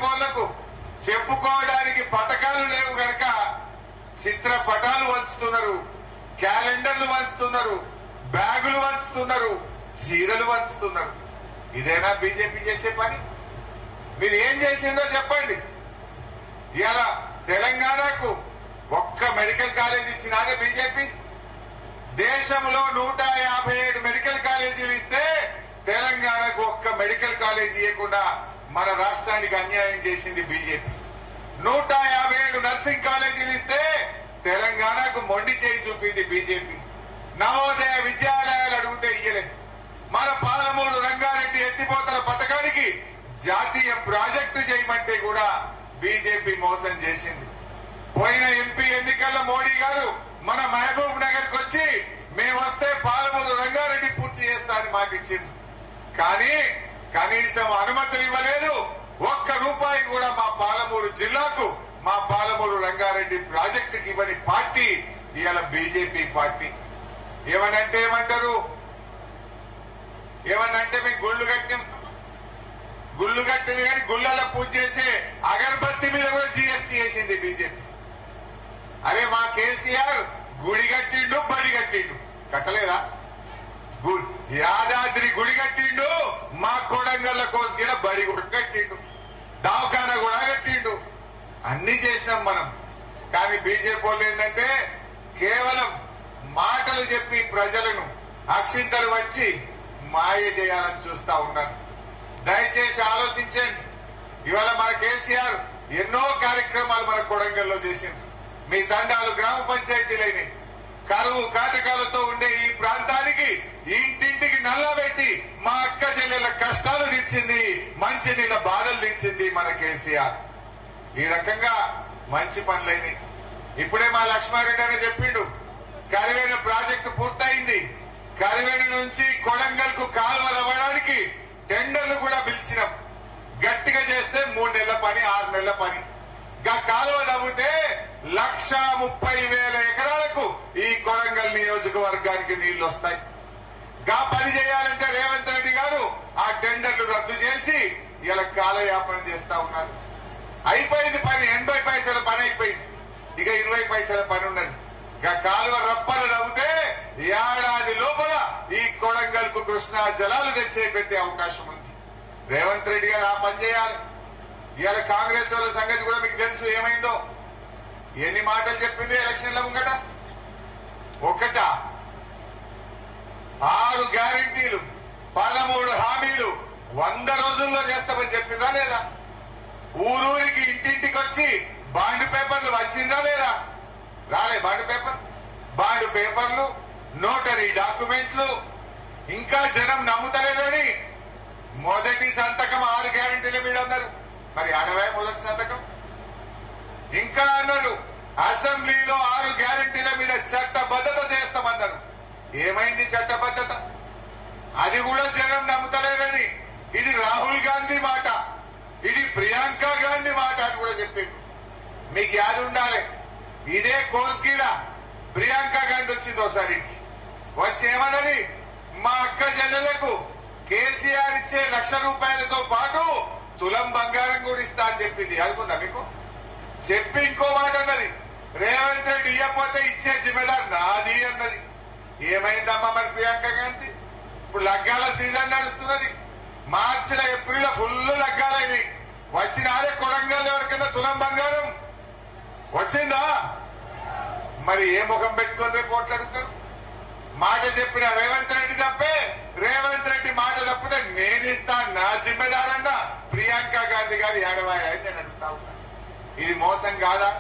బీజేపీలకు చెప్పుకోవడానికి పథకాలు లేవు గనక చిత్రపటాలు వంచుతున్నారు, క్యాలెండర్లు వంచుతున్నారు, బ్యాగులు వంచుతున్నారు, చీరలు వంచుతున్నారు. ఇదేనా బీజేపీ చేసే పని? మీరు ఏం చేసిందో చెప్పండి. ఇలా తెలంగాణకు ఒక్క మెడికల్ కాలేజ్ ఇచ్చినాదే బీజేపీ. దేశంలో 157 మెడికల్ కాలేజీలు ఇస్తే తెలంగాణకు ఒక్క మెడికల్ కాలేజీ ఇవ్వకుండా మన రాష్ట్రానికి అన్యాయం చేసింది బీజేపీ. 157 నర్సింగ్ కాలేజీలు ఇస్తే తెలంగాణకు మొండి చేయి చూపింది బీజేపీ. నవోదయ విద్యాలయాలు అడిగితే ఇయ్యలేదు. మన పాలమూరు రంగారెడ్డి ఎత్తిపోతల పథకానికి జాతీయ ప్రాజెక్టు చేయమంటే కూడా బీజేపీ మోసం చేసింది. పోయిన ఎంపీ ఎన్నికల్లో మోడీ గారు మన మహబూబ్ నగర్ కు వచ్చి మేమొస్తే పాలమూరు రంగారెడ్డి పూర్తి చేస్తానని మాటిచ్చింది. కానీ కనీసం అనుమతులు ఇవ్వలేదు. ఒక్క రూపాయి కూడా మా పాలమూరు జిల్లాకు, మా పాలమూరు రంగారెడ్డి ప్రాజెక్టుకి ఇవ్వని పార్టీ ఇవాళ బీజేపీ పార్టీ. ఏమనంటే ఏమంటారు? ఏమనంటే మీకు గుళ్ళు కట్టింది కానీ గుళ్ళలో పూజ చేసే అగరబత్తి మీద కూడా జీఎస్టీ చేసింది బీజేపీ. అరే మా కేసీఆర్ గుడి కట్టిండు, బడి కట్టిండు, కట్టలేదా? యాదాద్రి గుడి కట్టిండు, మా కొడంగల్ల కోసుకిన బడి కూడా కట్టిండు, దవాఖానా కూడా కట్టిండు, అన్ని చేసినాం మనం. కానీ బీజేపీ వాళ్ళు ఏంటంటే కేవలం మాటలు చెప్పి ప్రజలను అక్షింతలు వచ్చి మాయ చేయాలని చూస్తా ఉన్నారు. దయచేసి ఆలోచించండి. ఇవాళ మన కేసీఆర్ ఎన్నో కార్యక్రమాలు మన కొడంగల్లో చేసింది. మీ తండాలు గ్రామ పంచాయతీలైనవి. కరువు కాటకాలతో ఉండే ఈ ప్రాంతానికి ఇంటింటికి నల్లబెట్టి మా అక్క చెల్లెల కష్టాలు తీర్చింది, మంచినీళ్ళ బాధలు తీర్చింది మన కేసీఆర్. ఈ రకంగా మంచి పనులైనవి. ఇప్పుడే మా లక్ష్మారెడ్డి అని చెప్పిండు, కరివేన ప్రాజెక్టు పూర్తయింది. కరివేన నుంచి కొడంగల్ కు కాలువ తవ్వడానికి టెండర్లు కూడా పిలిచినాం. గట్టిగా చేస్తే 3 నెలల పని, 6 నెలల పని. కాలువ తవ్వితే 1,30,000 ఎకరాలకు ఈ కొడంగల్ నియోజకవర్గానికి నీళ్లు వస్తాయి. పని చేయాలంటే రేవంత్ రెడ్డి గారు ఆ టెండర్లు రద్దు చేసి ఇలా కాలయాపన చేస్తా ఉన్నారు. అయిపోయింది పని, 80 పైసల పని అయిపోయింది. ఇక 20 పైసల పని ఉన్నది. కాలువ రప్పలు నవ్వుతే ఏడాది లోపల ఈ కొడంగల్ కు కృష్ణా జలాలు తెచ్చే పెట్టే అవకాశం ఉంది. రేవంత్ రెడ్డి గారు ఆ పని చేయాలి. ఇవాళ కాంగ్రెస్ వాళ్ళ సంగతి కూడా మీకు తెలుసు ఏమైందో. ఎన్ని మాటలు చెప్పింది ఎలక్షన్ల ముంగట? 6 గ్యారంటీలు, 13 హామీలు 100 రోజుల్లో చేస్తామని చెప్పిందా లేదా? ఊరూరికి ఇంటింటికి వచ్చి బాండ్ పేపర్లు వచ్చిందా లేదా? రాలే బాండ్ పేపర్లు, నోటరీ డాక్యుమెంట్లు. ఇంకా జనం నమ్ముతలేదని మొదటి సంతకం 6 గ్యారంటీల మీద అన్నారు. మరి అడవే మొదటి సంతకం? ఇంకా అన్నారు అసెంబ్లీలో 6 గ్యారంటీల మీద చట్టబద్ధత చేస్తామన్నారు. ఏమైంది చట్టబద్ధత? అది కూడా జనం నమ్ముతలేదని. ఇది రాహుల్ గాంధీ మాట, ఇది ప్రియాంక గాంధీ మాట అని కూడా చెప్పింది. మీకు యాది ఉండాలి, ఇదే కోస్గిడ ప్రియాంక గాంధీ వచ్చింది ఒకసారి. వచ్చి ఏమన్నది? మా అక్క చెల్లెలకు కేసీఆర్ ఇచ్చే 1,00,000 రూపాయలతో పాటు తులం బంగారం కూడా ఇస్తా అని చెప్పింది. అనుకుందా మీకు? చెప్పి ఇంకో మాట అన్నది, రేవంత్ రెడ్డి ఇవ్వకపోతే ఇచ్చే జిమ్మేదారు నాది అన్నది. ఏమైందమ్మా మరి ప్రియాంక గాంధీ? ఇప్పుడు లగ్గాల సీజన్ నడుస్తున్నది. మార్చిలో, ఏప్రిల్లో ఫుల్ లగ్గాలైనవి. వచ్చినారే కొడంగల్ ఎవరికైనా తులం బంగారం వచ్చిందా? మరి ఏ ముఖం పెట్టుకొని రేపు పోట్లాడుతారు? మాట చెప్పిన రేవంత్ రెడ్డి తప్పే. రేవంత్ రెడ్డి మాట తప్పితే నేను ఇస్తా, నా జిమ్మెదారన్న ప్రియాంక గాంధీ గారి ఏడవాయి అని నేను అడుగుతా ఉన్నా. ఇది మోసం కాదా?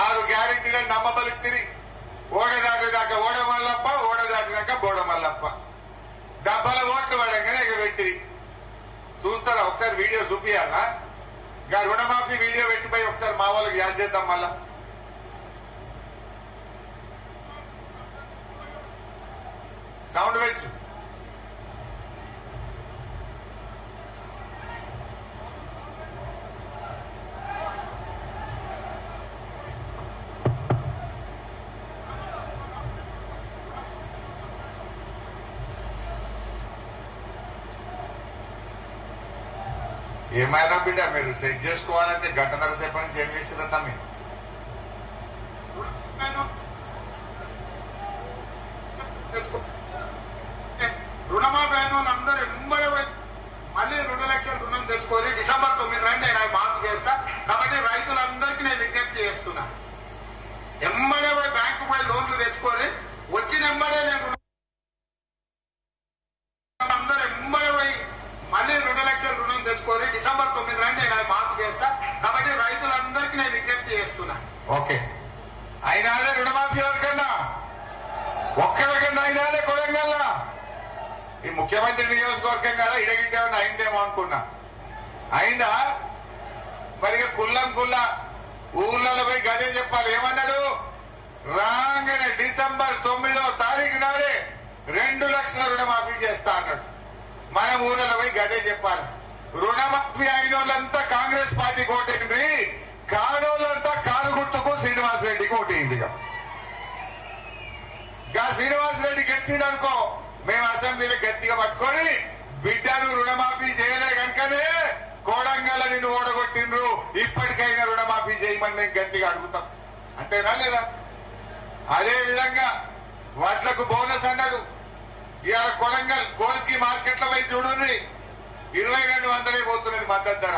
6 గ్యారెంటీలను నమ్మబలిక్తిరి. ఓడ దాటేదాకా ఓడ మల్లప్ప, ఓడ దాటినాక బోడ మల్లప్ప. డబ్బల ఓట్లు పడంగానే ఇక పెట్టిరి. చూస్తారా? ఒకసారి వీడియో చూపియాలా? రుణమాఫీ వీడియో పెట్టిపోయి ఒకసారి మా వాళ్ళకి యాద్ చేద్దాం. మళ్ళా సౌండ్ వెచ్చు. ఏమైనా బిడ్డ మీరు సెట్ చేసుకోవాలంటే గంటన్నర సేపు నుంచి ఏం చేసిందా మీరు రుణమాఫీ అందరూ ఎంబడి మళ్ళీ 2 లక్షల రుణం తెచ్చుకొని డిసెంబర్ 9 రండి నేను మాఫీ చేస్తా. కాబట్టి రైతులందరికీ నేను విజ్ఞప్తి చేస్తున్నా, ఎంబడే పోయి బ్యాంకు పోయి లోన్లు తెచ్చుకొని వచ్చిన ఎంబడే నేను అందరూ ఎంబడి పోయి మళ్ళీ 2 లక్షల రుణం తెచ్చుకొని డిసెంబర్ 9 రండి నేను మాఫీ చేస్తా. కాబట్టి రైతులందరికీ నేను విజ్ఞప్తి చేస్తున్నా. ఓకే, అయినాదే రుణమాఫీ ఎవరికన్నా ఒక్కరికన్నా అయినాదే కొడంగల్లా ఈ ముఖ్యమంత్రి నియోజకవర్గం కదా ఇడగిట్టేమన్నా అయిందేమో అనుకున్నా. అయిందా? మరి కుల్లా ఊర్లలో పోయి గదే చెప్పాలి. ఏమన్నాడు? రాగానే డిసెంబర్ 9వ తారీఖు నాడే 2 లక్షల రుణమాఫీ చేస్తా అన్నాడు. మన ఊర్లలో పోయి గదే చెప్పాలి. రుణమాఫీ అయిన వాళ్ళంతా కాంగ్రెస్ పార్టీకి ఓటైంది, కానోళ్ళంతా కారు గుర్తుకు శ్రీనివాసరెడ్డికి ఓటైంది. శ్రీనివాసరెడ్డి గెలిచిందనుకో మేము అసెంబ్లీలో గట్టిగా పట్టుకొని బిడ్డను రుణమాఫీ చేయలే కనుకనే కోడంగల్ నిన్ను ఓడగొట్టిండ్రు, ఇప్పటికైనా రుణమాఫీ చేయమని మేము గట్టిగా అడుగుతాం. అంతేనా లేదా? అదే విధంగా వడ్లకు బోనస్ అన్నాడు. ఇవాళ కొడంగల్ కోల్స్కి మార్కెట్ లో పోయి చూడండి, 2200 పోతున్నది మద్దతు ధర.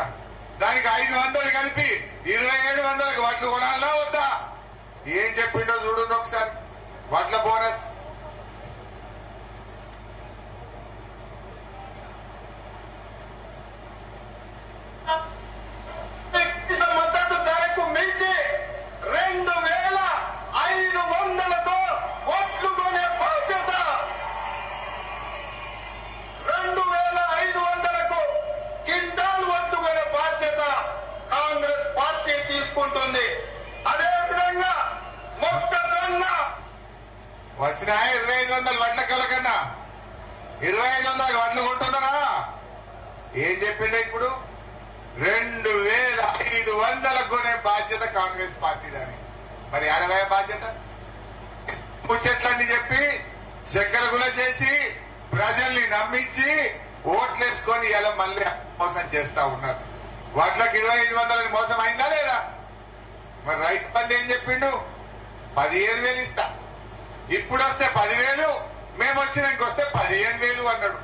దానికి 500 కలిపి 2700కి వడ్లు కొనాలా వద్దా? ఏం చెప్పిండో చూడండి ఒకసారి. వడ్ల బోనస్ మద్దతు ధరకు మించి 2500తో ఓట్లు కొనే బాధ్యత, 2500కు కింటాల్ ఓట్లు కొనే బాధ్యత కాంగ్రెస్ పార్టీ తీసుకుంటుంది. అదేవిధంగా మొక్కజొన్న వచ్చినా 2500 వడ్ల కలకన్నా 2500 వడ్లు కొంటున్నారా? ఏం చెప్పిండే ఇప్పుడు? 2500 కొనే బాధ్యత కాంగ్రెస్ పార్టీ దాని. మరి ఆడవే బాధ్యత? ముచ్చట్లన్నీ చెప్పి చక్కెర గుల చేసి ప్రజల్ని నమ్మించి ఓట్లేసుకొని ఇలా మళ్ళీ మోసం చేస్తా ఉన్నారు. వడ్లకు 2500 మోసం అయిందా లేదా? మరి రైతు బంధు ఏం చెప్పిండు? 15,000 ఇస్తా. ఇప్పుడు వస్తే 10,000, మేము వచ్చినాక వస్తే 15,000 అన్నాడు.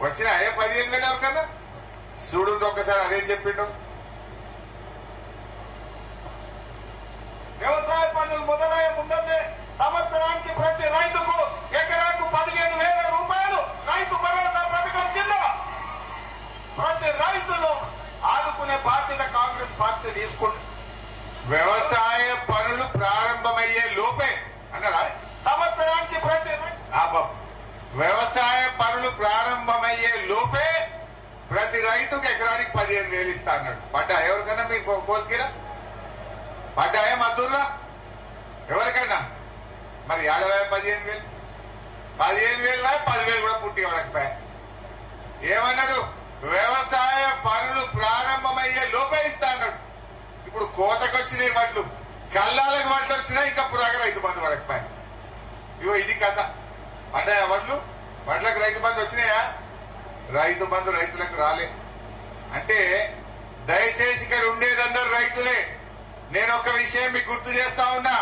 వచ్చిన 15,000 ఎవరికన్నా చూడు ఒక్కసారి. అదేం చెప్పిండు? వ్యవసాయ పనులు మొదలయ్యే ముందే సంవత్సరానికి ప్రతి రైతుకు ఎకరాకు 15,000 రూపాయలు రైతు భరోసా పథకం కింద ప్రతి రైతును ఆదుకునే బాధ్యత కాంగ్రెస్ పార్టీ తీసుకుంటుంది. వ్యవసాయ పనులు ప్రారంభమయ్యే లోపే అన్నారా? సంవత్సరానికి ప్రతి వ్యవసాయ పనులు ప్రారంభమయ్యే లోపే ప్రతి రైతుకు ఎకరానికి 15,000 ఇస్తా అన్నాడు. పడ్డా ఎవరికన్నా మీకు కోసుకిరా? పడ్డాయా మద్దూరులా ఎవరికైనా? మరి 15,000 10,000 కూడా పుట్టి వాళ్ళకిపోయా. ఏమన్నాడు? వ్యవసాయ పనులు ప్రారంభమయ్యే లోపే ఇస్తా అన్నాడు. ఇప్పుడు కోతకు వచ్చినాయి వడ్లు, కల్లాలకు వడ్లు వచ్చినాయి, ఇంకా పురాగా రైతు బంధు వాళ్ళకిపోయా. ఇగో ఇది కథ. పడ్డాయా వడ్లు? వడ్లకు రైతు బంధు వచ్చినాయా? రైతు బంధు రైతులకు రాలే. అంటే దయచేసి ఇక్కడ ఉండేదందరూ రైతులే. నేను ఒక విషయం మీకు గుర్తు చేస్తా ఉన్నా.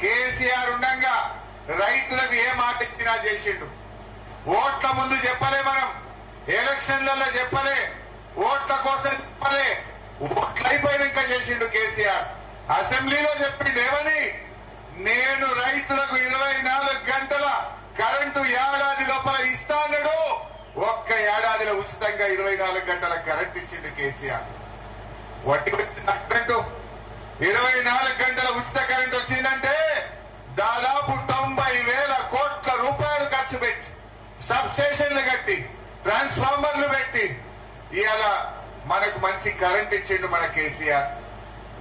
కేసీఆర్ ఉండగా రైతులకు ఏ మాట ఇచ్చినా చేసిండు. ఓట్ల ముందు చెప్పలే, మనం ఎలక్షన్లలో చెప్పలే, ఓట్ల కోసం చెప్పలే, ఓట్లు అయిపోయినాక చేసిండు కేసీఆర్. అసెంబ్లీలో చెప్పిండు ఏమని? నేను రైతులకు 24 గంటల కరెంటు ఏడాది లోపల ఇస్తా అన్నాడు. ఒక్క ఏడాదిలో ఉచితంగా 24 గంటల కరెంట్ ఇచ్చిండు కేసీఆర్. వడ్డీ వచ్చింది కరెంటు. 24 గంటల ఉచిత కరెంట్ వచ్చిందంటే దాదాపు 90,000 కోట్ల రూపాయలు ఖర్చు పెట్టి సబ్ స్టేషన్లు కట్టి ట్రాన్స్ఫార్మర్లు పెట్టి ఇవాళ మనకు మంచి కరెంట్ ఇచ్చిండు మన కేసీఆర్.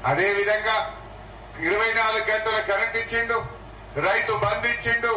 అదే విధంగా 24 గంటల కరెంట్ ఇచ్చిండు, రైతు బంధు ఇచ్చిండు.